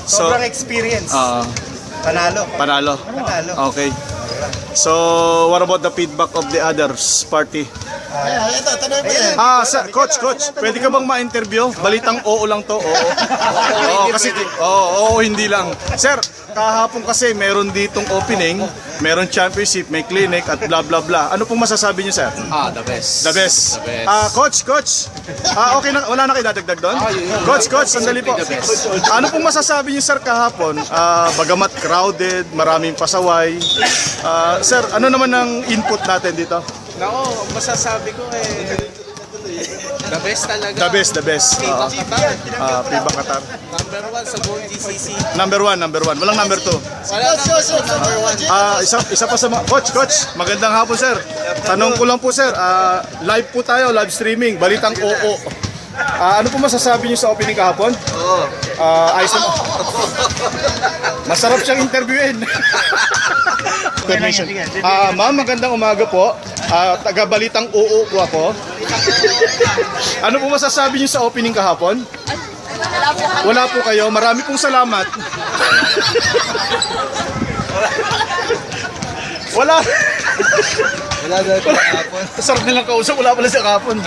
Sobrang experience. Panalo. Panalo. Panalo. Okay. So, what about the feedback of the others party? Ito, tanong mo yan. Coach, pwede ka bang ma-interview? Balitang oo lang to, oo. Oo, kasi, oo, hindi lang. Sir, kahapon kasi meron ditong opening, meron championship, may clinic, at blah blah blah. Ano pong masasabi niyo, sir? The best. The best. The best. Coach. Okay na, wala na kayo dadagdag doon? Coach, sandali po. Ano pong masasabi niyo, sir, kahapon? Bagamat crowded, maraming pasaway. Sir, ano naman ang input natin dito? Nako, masasabi ko the best talaga. The best. FIBA Qatar. Number 1 sa buong GCC. Number one. Walang number 2. Wala na. Isa pa sa coach, magandang hapon, sir. Tanong ko lang po, sir. Live po tayo, live streaming, balitang oo. Ano po masasabi niyo sa opening kahapon? Ayos naman. Masarap siyang interviewin. Ma'am, magandang umaga po. Taga-balitang oo po ako. Ano po masasabi niyo sa opening kahapon? Wala po kayo. Marami pong salamat. Wala. Wala daw kahapon. Sarap nilang kausap. Wala pala sa kahapon.